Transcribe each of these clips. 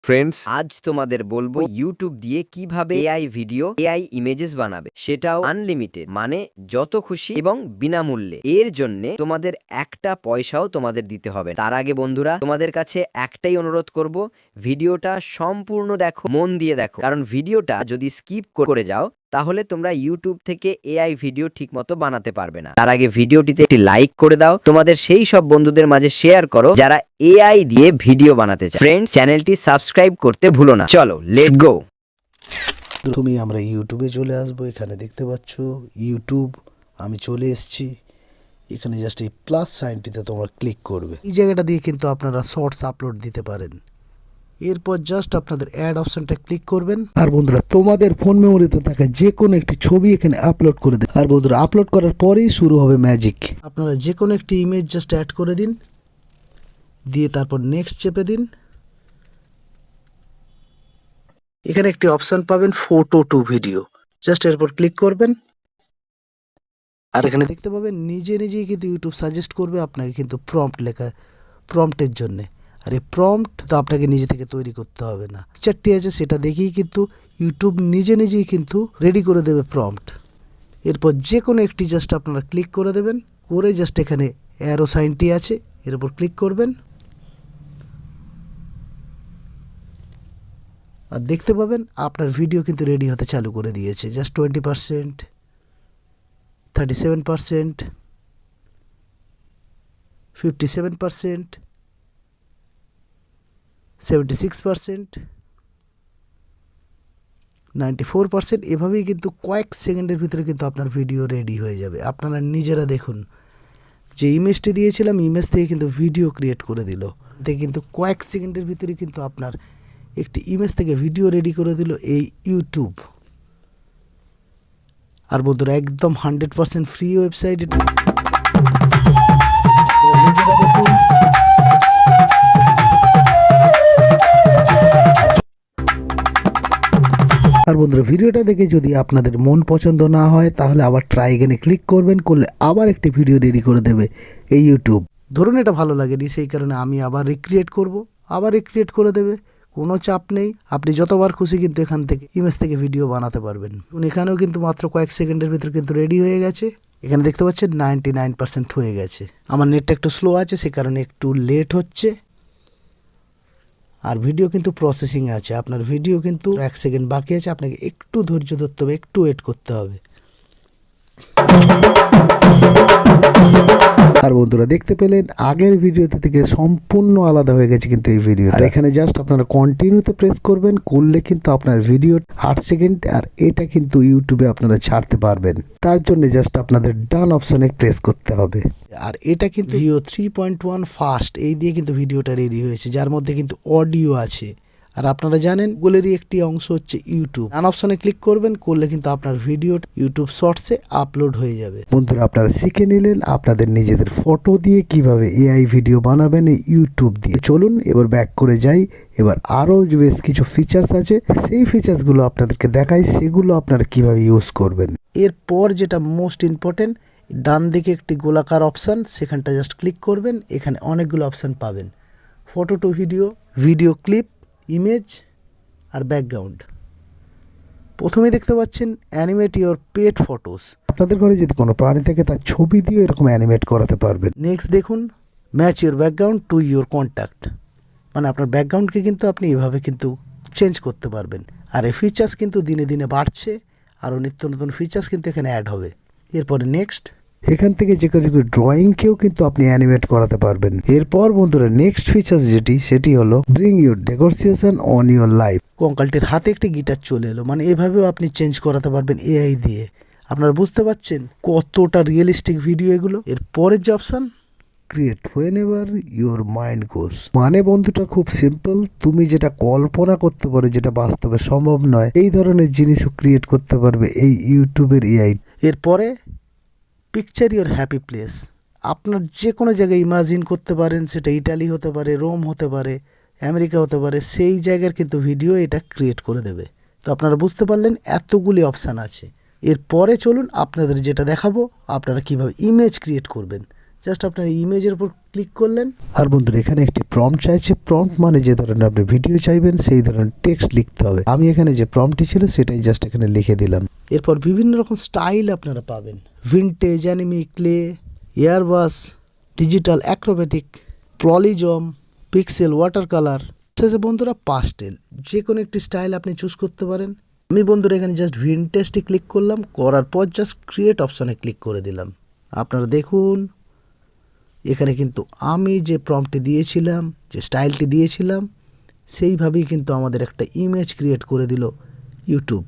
Friends, আজ তোমাদের বলবো ইউটিউব দিয়ে কিভাবে এআই ভিডিও এআই ইমেজেস বানাবে, সেটাও আনলিমিটেড, মানে যত খুশি এবং বিনামূল্যে। এর জন্য তোমাদের একটা পয়সাও তোমাদের দিতে হবে। তার আগে বন্ধুরা, তোমাদের কাছে একটাই অনুরোধ করব, ভিডিওটা সম্পূর্ণ দেখো, মন দিয়ে দেখো, কারণ ভিডিওটা যদি স্কিপ করে যাও তাহলে তোমরা ইউটিউব থেকে এআই ভিডিও ঠিকমতো বানাতে পারবে না। তার আগে ভিডিওটিতে একটি লাইক করে দাও, তোমাদের সেই সব বন্ধুদের মাঝে শেয়ার করো যারা এআই দিয়ে ভিডিও বানাতে চায়। ফ্রেন্ডস, চ্যানেলটি সাবস্ক্রাইব করতে ভুলো না। চলো লেটস গো। তুমি আমরা ইউটিউবে চলে আসবো। এখানে দেখতে পাচ্ছ ইউটিউব, আমি চলে এসেছি। এখানে জাস্ট এই প্লাস সাইনটিতে তোমরা ক্লিক করবে। এই জায়গাটা দিয়ে কিন্তু আপনারা শর্টস আপলোড দিতে পারেন। এরপর জাস্ট আপনাদের অ্যাড অপশনটা ক্লিক করবেন। আর বন্ধুরা, তোমাদের ফোন মেমোরিতে থাকা যে কোনো একটি ছবি এখানে আপলোড করে দিন। আর বন্ধুরা, আপলোড করার পরেই শুরু হবে ম্যাজিক। আপনারা যে কোনো একটি ইমেজ জাস্ট অ্যাড করে দিন, দিয়ে তারপর নেক্সট চেপে দিন। এখানে একটি অপশন পাবেন ফটো টু ভিডিও, জাস্ট এরপর ক্লিক করবেন। আর এখানে দেখতে পাবেন নিজে নিজেই কিন্তু ইউটিউব সাজেস্ট করবে আপনাকে কিন্তু প্রম্পট লেখা, প্রম্পটের জন্যে। আর এই প্রম্পট তো আপনাকে নিজে থেকে তৈরি করতে হবে না, চারটি আছে সেটা দেখেই কিন্তু ইউটিউব নিজে নিজেই কিন্তু রেডি করে দেবে প্রম্পট। এরপর যে কোনো একটি জাস্ট আপনারা ক্লিক করে দেবেন, করে জাস্ট এখানে অ্যারো সাইনটি আছে এর উপর ক্লিক করবেন। আর দেখতে পাবেন আপনার ভিডিও কিন্তু রেডি হতে চালু করে দিয়েছে। জাস্ট 20%, 37%, 57%, 76%, 94%। এভাবেই কিন্তু কয়েক সেকেন্ডের ভিতরে কিন্তু আপনার ভিডিও রেডি হয়ে যাবে। আপনারা নিজেরা দেখুন, যে ইমেজটি দিয়েছিলাম ইমেজ থেকে কিন্তু ভিডিও ক্রিয়েট করে দিল। এতে কিন্তু কয়েক সেকেন্ডের ভিতরে কিন্তু আপনার একটি ইমেজ থেকে ভিডিও রেডি করে দিল এই ইউটিউব। আর বন্ধুরা, একদম 100% ফ্রি ওয়েবসাইট এটা। আর বন্ধুরা, ভিডিওটা দেখে যদি আপনাদের মন পছন্দ না হয় তাহলে আবার ট্রাই এগেনে ক্লিক করবেন, করলে আবার একটি ভিডিও রেডি করে দেবে এই ইউটিউব। ধরুন এটা ভালো লাগেনি, সেই কারণে আমি আবার রিক্রিয়েট করব, আবার রিক্রিয়েট করে দেবে। কোনো চাপ নেই, আপনি যতবার খুশি কিন্তু এখান থেকে ইমেজ থেকে ভিডিও বানাতে পারবেন। এখানেও কিন্তু মাত্র কয়েক সেকেন্ডের ভিতর কিন্তু রেডি হয়ে গেছে। এখানে দেখতে পাচ্ছেন 99% হয়ে গেছে। আমার নেটটা একটু স্লো আছে, সে কারণে একটু লেট হচ্ছে। আর ভিডিও কিন্তু প্রসেসিংয়ে আছে, আপনার ভিডিও কিন্তু 1 সেকেন্ড বাকি আছে, আপনাকে একটু ধৈর্য ধরতে হবে, একটু ওয়েট করতে হবে। আর বন্ধুরা, দেখতে পেলেন আগের ভিডিওতে থেকে সম্পূর্ণ আলাদা হয়ে গেছে কিন্তু এই ভিডিও। আর এখানে জাস্ট আপনারা কন্টিনিউতে প্রেস করবেন, করলে কিন্তু আপনার ভিডিও 8 সেকেন্ড, আর এটা কিন্তু ইউটিউবে আপনারা ছাড়তে পারবেন। তার জন্য জাস্ট আপনাদের ডান অপশনে প্রেস করতে হবে। আর এটা কিন্তু ভিও 3.1 ফাস্ট, এই দিয়ে কিন্তু ভিডিওটা রেডি হয়েছে, যার মধ্যে কিন্তু অডিও আছে। আর আপনারা জানেন গুগলেরই একটি অংশ হচ্ছে ইউটিউব। ডান অপশনে ক্লিক করবেন, করলে কিন্তু আপনার ভিডিও ইউটিউব শর্টসে আপলোড হয়ে যাবে। বন্ধুরা, আপনারা শিখে নিলেন আপনাদের নিজেদের ফটো দিয়ে কিভাবে এআই ভিডিও বানাবেন এই ইউটিউব দিয়ে। চলুন এবার ব্যাক করে যাই। এবার আরও বেশ কিছু ফিচার্স আছে, সেই ফিচার্সগুলো আপনাদেরকে দেখাই, সেগুলো আপনারা কিভাবে ইউজ করবেন। এরপর যেটা মোস্ট ইম্পর্টেন্ট, ডান দিকে একটি গোলাকার অপশান, সেখানটা জাস্ট ক্লিক করবেন। এখানে অনেকগুলো অপশান পাবেন, photo to video, video clip, image আর ব্যাকগ্রাউন্ড। প্রথমে দেখতে পাচ্ছেন অ্যানিমেট ইওর পেট ফটোস। আপনাদের ঘরে যদি কোনো প্রাণী থাকে তার ছবি দিয়ে এরকম অ্যানিমেট করাতে পারবেন। নেক্সট দেখুন match your background to your contact, মানে আপনার ব্যাকগ্রাউন্ডকে কিন্তু আপনি এভাবে কিন্তু চেঞ্জ করতে পারবেন। আর এই ফিচার্স কিন্তু দিনে দিনে বাড়ছে, আরও নিত্য নতুন ফিচার্স কিন্তু এখানে অ্যাড হবে। এরপরে নেক্সট, এখান থেকে যে কোনো ড্রয়িংকেও কিন্তু আপনি অ্যানিমেট করাতে পারবেন। এরপর বন্ধুরা, নেক্সট ফিচার্স সেটি হলো bring your decoration on your life. কঙ্কালটির হাতে একটি গিটার চলে এলো, মানে এভাবেও আপনি চেঞ্জ করাতে পারবেন এআই দিয়ে। আপনারা বুঝতে পারছেন কতটা রিয়েলিস্টিক ভিডিও এগুলো। এর পরের যে option, create whenever your mind goes, মানে বন্ধুটা খুব সিম্পল। তুমি যেটা কল্পনা করতে পারো, যেটা বাস্তবে সম্ভব নয়, এই ধরনের জিনিসও ক্রিয়েট করতে পারবে এই ইউটিউবের এআই। এরপরে পিকচার ইওর হ্যাপি প্লেস, আপনার যে কোনো জায়গায় ইমাজিন করতে পারেন, সেটা ইটালি হতে পারে, রোম হতে পারে, আমেরিকা হতে পারে, সেই জায়গার কিন্তু ভিডিও এটা ক্রিয়েট করে দেবে। তো আপনারা বুঝতে পারলেন এতগুলি অপশান আছে। এরপরে চলুন আপনাদের যেটা দেখাবো, আপনারা কিভাবে ইমেজ ক্রিয়েট করবেন। জাস্ট আপনার ইমেজের উপর ক্লিক করলেন। আর বন্ধুরা এখানে একটি প্রম্পট চাইছে। প্রম্পট মানে যে ধরনের আপনি ভিডিও চাইবেন সেই ধরনের টেক্সট লিখতে হবে। আমি এখানে যে প্রম্পটটি ছিল সেটাই জাস্ট এখানে লিখে দিলাম। এরপর বিভিন্ন রকম স্টাইল আপনারা পাবেন, vintage, anime, clay, airbus, digital, acrobatic, পলিজম, পিক্সেল, ওয়াটার কালার, বন্ধুরা পাস্টেল, যে কোনো একটি স্টাইল আপনি চুজ করতে পারেন। আমি বন্ধুরা এখানে জাস্ট ভিনটেজটি ক্লিক করলাম, করার পর জাস্ট ক্রিয়েট অপশনে ক্লিক করে দিলাম। আপনারা দেখুন এখানে কিন্তু আমি যে প্রম্পটটি দিয়েছিলাম, যে স্টাইলটি দিয়েছিলাম, সেইভাবেই কিন্তু আমাদের একটা ইমেজ ক্রিয়েট করে দিল ইউটিউব।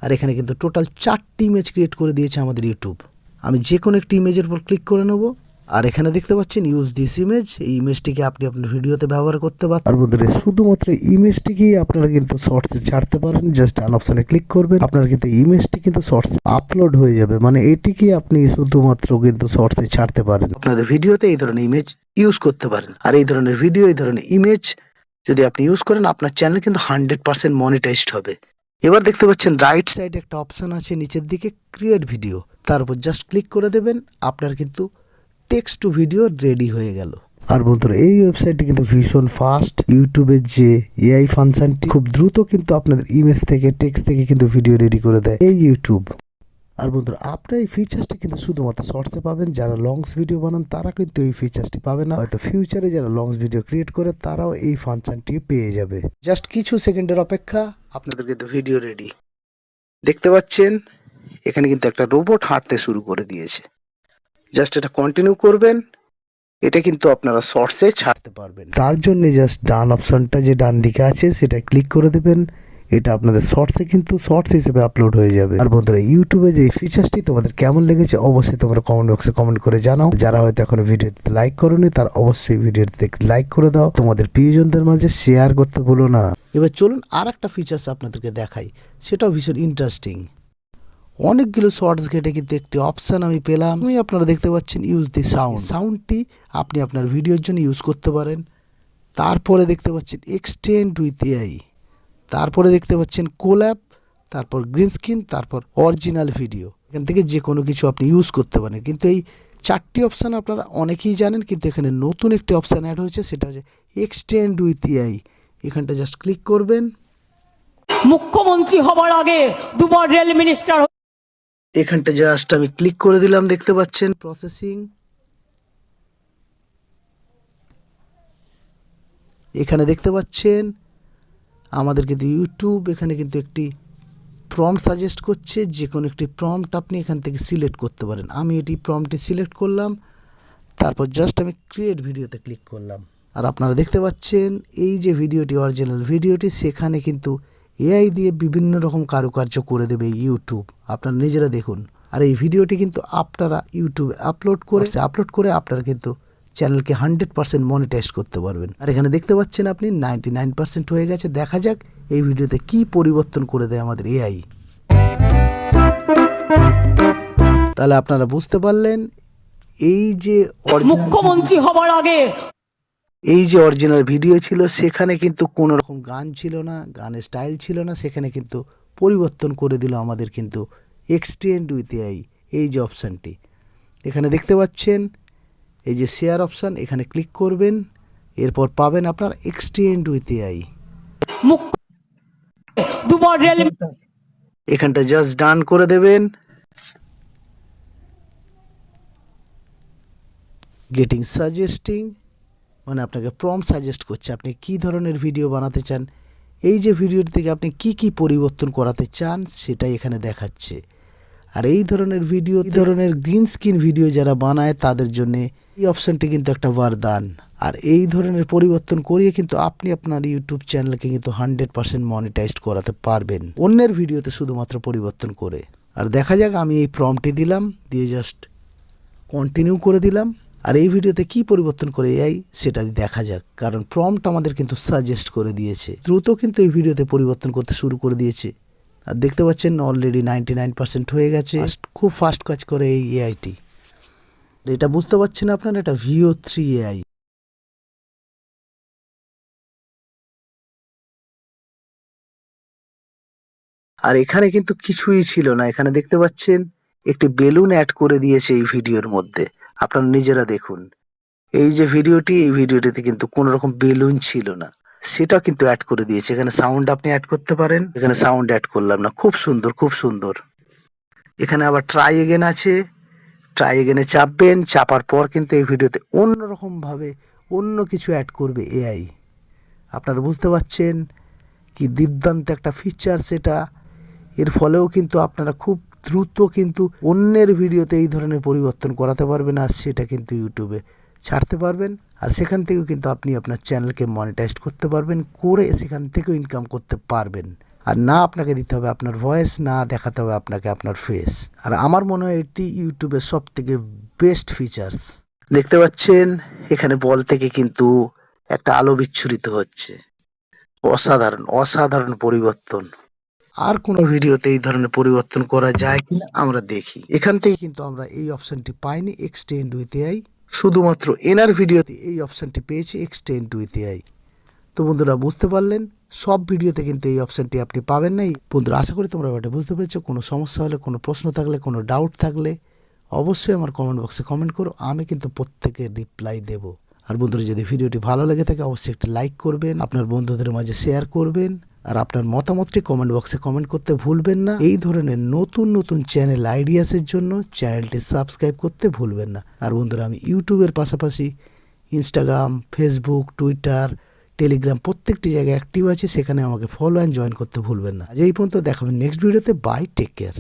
আর এখানে কিন্তু টোটাল 4টি ইমেজ ক্রিয়েট করে দিয়েছে আমাদের ইউটিউব। আমি যে কোনো একটি ইমেজের উপর ক্লিক করে নেব। আর এখানে দেখতে পাচ্ছেন ইউজ দিস ইমেজ, এই ইমেজটিকে আপনি আপনার ভিডিওতে ব্যবহার করতে পারেন। আর বন্ধুরা শুধুমাত্র ইমেজটিকেই আপনারা কিন্তু শর্টসে ছাড়তে পারেন। জাস্ট ডান অপশনে ক্লিক করবেন, আপনার কিন্তু ইমেজটি কিন্তু শর্টস আপলোড হয়ে যাবে। মানে এটিকে আপনি শুধুমাত্র কিন্তু শর্টসে ছাড়তে পারেন। আপনাদের ভিডিওতে এই ধরনের ইমেজ ইউজ করতে পারেন। আর এই ধরনের ভিডিও, এই ধরনের ইমেজ যদি আপনি ইউজ করেন, আপনার চ্যানেল কিন্তু 100% মনিটাইজড হবে। এবার দেখতে পাচ্ছেন রাইট সাইডে একটা অপশন আছে নিচের দিকে, ক্রিয়েট ভিডিও। তার উপর জাস্ট ক্লিক করে দেবেন, আপনার কিন্তু টেক্সট টু ভিডিও রেডি হয়ে গেল। আর বন্ধুরা এই ওয়েবসাইটটি কিন্তু ভীষণ ফাস্ট। ইউটিউবের যে এআই ফাংশনটি খুব দ্রুত কিন্তু আপনাদের ইমেজ থেকে, টেক্সট থেকে কিন্তু ভিডিও রেডি করে দেয় এই ইউটিউব। আর বন্ধুরা আপনার এই ফিচার্সটি কিন্তু শুধুমাত্র শর্টসে পাবেন। যারা লংস ভিডিও বানান তারা কিন্তু এই ফিচার্সটি পাবে না। হয়তো ফিউচারে যারা লংস ভিডিও ক্রিয়েট করে তারাও এই ফাংশনটি পেয়ে যাবে। জাস্ট কিছু সেকেন্ডের অপেক্ষা, আপনাদের কিন্তু ভিডিও রেডি। দেখতে পাচ্ছেন এখানে কিন্তু একটা রোবট হাঁটতে শুরু করে দিয়েছে। জাস্ট এটা কন্টিনিউ করবেন, এটা কিন্তু আপনারা শর্টসে ছাড়তে পারবেন। তার জন্য জাস্ট ডান অপশনটা যে ডান দিকে আছে সেটা ক্লিক করে দেবেন। এটা আপনাদের শর্টসে কিন্তু শর্টস হিসেবে আপলোড হয়ে যাবে। আর বন্ধুরা ইউটিউবে যে ফিচার্সটি তোমাদের কেমন লেগেছে অবশ্যই তোমরা কমেন্ট বক্সে কমেন্ট করে জানাও। যারা হয়তো এখনো ভিডিওতে লাইক করোনি তারা অবশ্যই ভিডিওতে লাইক করে দাও, তোমাদের প্রিয়জনদের মাঝে শেয়ার করতে ভুলো না। এবার চলুন আর একটা ফিচার্স আপনাদেরকে দেখাই, সেটাও ভীষণ ইন্টারেস্টিং। অনেকগুলো শর্টস ঘেটে কিন্তু একটি অপশান আমি পেলাম। আপনারা দেখতে পাচ্ছেন ইউজ দি সাউন্ড। সাউন্ডটি আপনি আপনার ভিডিওর জন্য ইউজ করতে পারেন। তারপরে দেখতে পাচ্ছেন এক্সটেন্ড উইথ এআই, তারপরে দেখতে পাচ্ছেন কোল্যাব, তারপর গ্রিন স্ক্রিন, তারপর অরিজিনাল ভিডিও। এখান থেকে যে কোনো কিছু আপনি ইউজ করতে পারেন। কিন্তু এই 4টি অপশান আপনারা অনেকেই জানেন, কিন্তু এখানে নতুন একটি অপশান অ্যাড হয়েছে, সেটা হচ্ছে এক্সটেন্ড উইথ এআই। এখানটা জাস্ট ক্লিক করবেন। মুখ্যমন্ত্রী হবার আগে দুবার রেল মিনিস্টার। এখানটা জাস্ট আমি ক্লিক করে দিলাম, দেখতে পাচ্ছেন প্রসেসিং। এখানে দেখতে পাচ্ছেন আমাদের কিন্তু ইউটিউব এখানে কিন্তু একটি প্রম্পট সাজেস্ট করছে। যে কোনো একটি প্রম্পট আপনি এখান থেকে সিলেক্ট করতে পারেন। আমি এটি প্রম্পটটি সিলেক্ট করলাম, তারপর জাস্ট আমি ক্রিয়েট ভিডিওতে ক্লিক করলাম। আর আপনারা দেখতে পাচ্ছেন এই যে ভিডিওটি, অরিজিনাল ভিডিওটি, সেখানে কিন্তু এআই দিয়ে বিভিন্ন রকম কারুকার্য করে দেবে ইউটিউব। আপনারা নিজেরা দেখুন। আর এই ভিডিওটি কিন্তু আপনারা ইউটিউবে আপলোড করে আপনারা কিন্তু চ্যানেলকে 100% মনিটাইজ করতে পারবেন। আর এখানে দেখতে পাচ্ছেন আপনি 99% হয়ে গেছে। দেখা যাক এই ভিডিওতে কি পরিবর্তন করে দেয় আমাদের এআই। তাহলে আপনারা বুঝতে পারলেন এই যে মুখ্যমন্ত্রী হবার আগে এই যে অরিজিনাল ভিডিও ছিল সেখানে কিন্তু কোনো রকম গান ছিল না, গানের স্টাইল ছিল না, সেখানে কিন্তু পরিবর্তন করে দিল আমাদের কিন্তু এক্সটেন্ড উইথ এআই এই যে অপশানটি। এখানে দেখতে পাচ্ছেন এই যে শেয়ার অপশান, এখানে ক্লিক করবেন, এরপর পাবেন আপনার এক্সটেন্ড উইথ এআই। দুবার রেল এখানটা জাস্ট ডান করে দেবেন। গেটিং সাজেস্টিং মানে আপনাকে প্রম্পট সাজেস্ট করছে আপনি কি ধরনের ভিডিও বানাতে চান। এই যে ভিডিওটি থেকে আপনি কি কি পরিবর্তন করাতে চান সেটাই এখানে দেখাচ্ছে। আর এই ধরনের ভিডিও, এই ধরনের গ্রিন স্ক্রিন ভিডিও যারা বানায় তাদের জন্য এই অপশানটি কিন্তু একটা বরদান। আর এই ধরনের পরিবর্তন করিয়ে কিন্তু আপনি আপনার ইউটিউব চ্যানেলকে কিন্তু 100% মনিটাইজড করাতে পারবেন অন্যের ভিডিওতে শুধুমাত্র পরিবর্তন করে। আর দেখা যাক, আমি এই প্রম্পটটি দিলাম, দিয়ে জাস্ট কন্টিনিউ করে দিলাম। আর এই ভিডিওতে কি পরিবর্তন করে এআই সেটা দেখা যাক, কারণ প্রম্পট আমাদের কিন্তু সাজেস্ট করে দিয়েছে। দ্রুত কিন্তু এই ভিডিওতে পরিবর্তন করতে শুরু করে দিয়েছে। আর দেখতে পাচ্ছেন অলরেডি 99% হয়ে গেছে। খুব ফাস্ট কাজ করে এই এআইটি। এটা বুঝতে পারছেন আপনারা, এটা VO3 এআই। আর এখানে কিন্তু কিছুই ছিল না। এখানে দেখতে পাচ্ছেন একটি বেলুন অ্যাড করে দিয়েছে এই ভিডিওর মধ্যে। আপনারা নিজেরা দেখুন। এই যে ভিডিওটি, এই ভিডিওটিতে কিন্তু কোনো রকম বেলুন ছিল না, সেটা কিন্তু অ্যাড করে দিয়েছে। এখানে সাউন্ড আপনি অ্যাড করতে পারেন, এখানে সাউন্ড অ্যাড করলাম না। খুব সুন্দর, খুব সুন্দর। এখানে আবার ট্রাই এগেন আছে, ট্রাই এগেনে চাপবেন, চাপার পর কিন্তু এই ভিডিওতে অন্যরকম ভাবে অন্য কিছু অ্যাড করবে এআই। আপনারা বুঝতে পারছেন কি দুর্দান্ত একটা ফিচার সেটা। এর ফলেও কিন্তু আপনারা খুব দ্রুত কিন্তু অন্যের ভিডিওতে এই ধরনের পরিবর্তন করাতে পারবেন, আর সেটা কিন্তু ইউটিউবে ছাড়তে পারবেন। আর সেখান থেকেও কিন্তু আপনি আপনার চ্যানেলকে মনিটাইজ করতে পারবেন, করে সেখান থেকেও ইনকাম করতে পারবেন। আর না আপনাকে দিতে হবে আপনার ভয়েস, না দেখাতে হবে আপনাকে আপনার ফেস। আর আমার মনে হয় এটি ইউটিউবের সব থেকে বেস্ট ফিচার্স। দেখতে পাচ্ছেন এখানে বল থেকে কিন্তু একটা আলো বিচ্ছুরিত হচ্ছে। অসাধারণ, অসাধারণ পরিবর্তন। আর কোনো ভিডিওতে এই ধরনের পরিবর্তন করা যায় কিনা আমরা দেখি। এখান থেকে কিন্তু আমরা এই অপশনটি পাইনি, এক্সটেন্ড উইথ এআই। শুধুমাত্র এনার ভিডিওতে এই অপশনটি পেয়েছি, এক্সটেন্ড উইথ এআই। তো বন্ধুরা বুঝতে পারলেন, সব ভিডিওতে কিন্তু এই অপশনটি আপনি পাবেন না। বন্ধুরা আশা করি তোমরা এটা বুঝতে পেরেছো। কোনো সমস্যা হলে, কোনো প্রশ্ন থাকলে, কোনো ডাউট থাকলে অবশ্যই আমার কমেন্ট বক্সে কমেন্ট করো, আমি কিন্তু প্রত্যেকের রিপ্লাই দেবো। আর বন্ধুরা যদি ভিডিওটি ভালো লেগে থাকে অবশ্যই একটি লাইক করবেন, আপনার বন্ধুদের মাঝে শেয়ার করবেন, আর আপনার মতামতটি কমেন্ট বক্সে কমেন্ট করতে ভুলবেন না। এই ধরনের নতুন নতুন চ্যানেল আইডিয়াসের জন্য চ্যানেলটি সাবস্ক্রাইব করতে ভুলবেন না। আর বন্ধুরা আমি ইউটিউবের পাশাপাশি ইনস্টাগ্রাম, ফেসবুক, টুইটার, টেলিগ্রাম প্রত্যেকটি জায়গায় অ্যাক্টিভ আছে, সেখানে আমাকে ফলো অ্যান্ড জয়েন করতে ভুলবেন না। আজ এই পর্যন্ত, দেখাবেন নেক্সট ভিডিওতে। Bye, take care.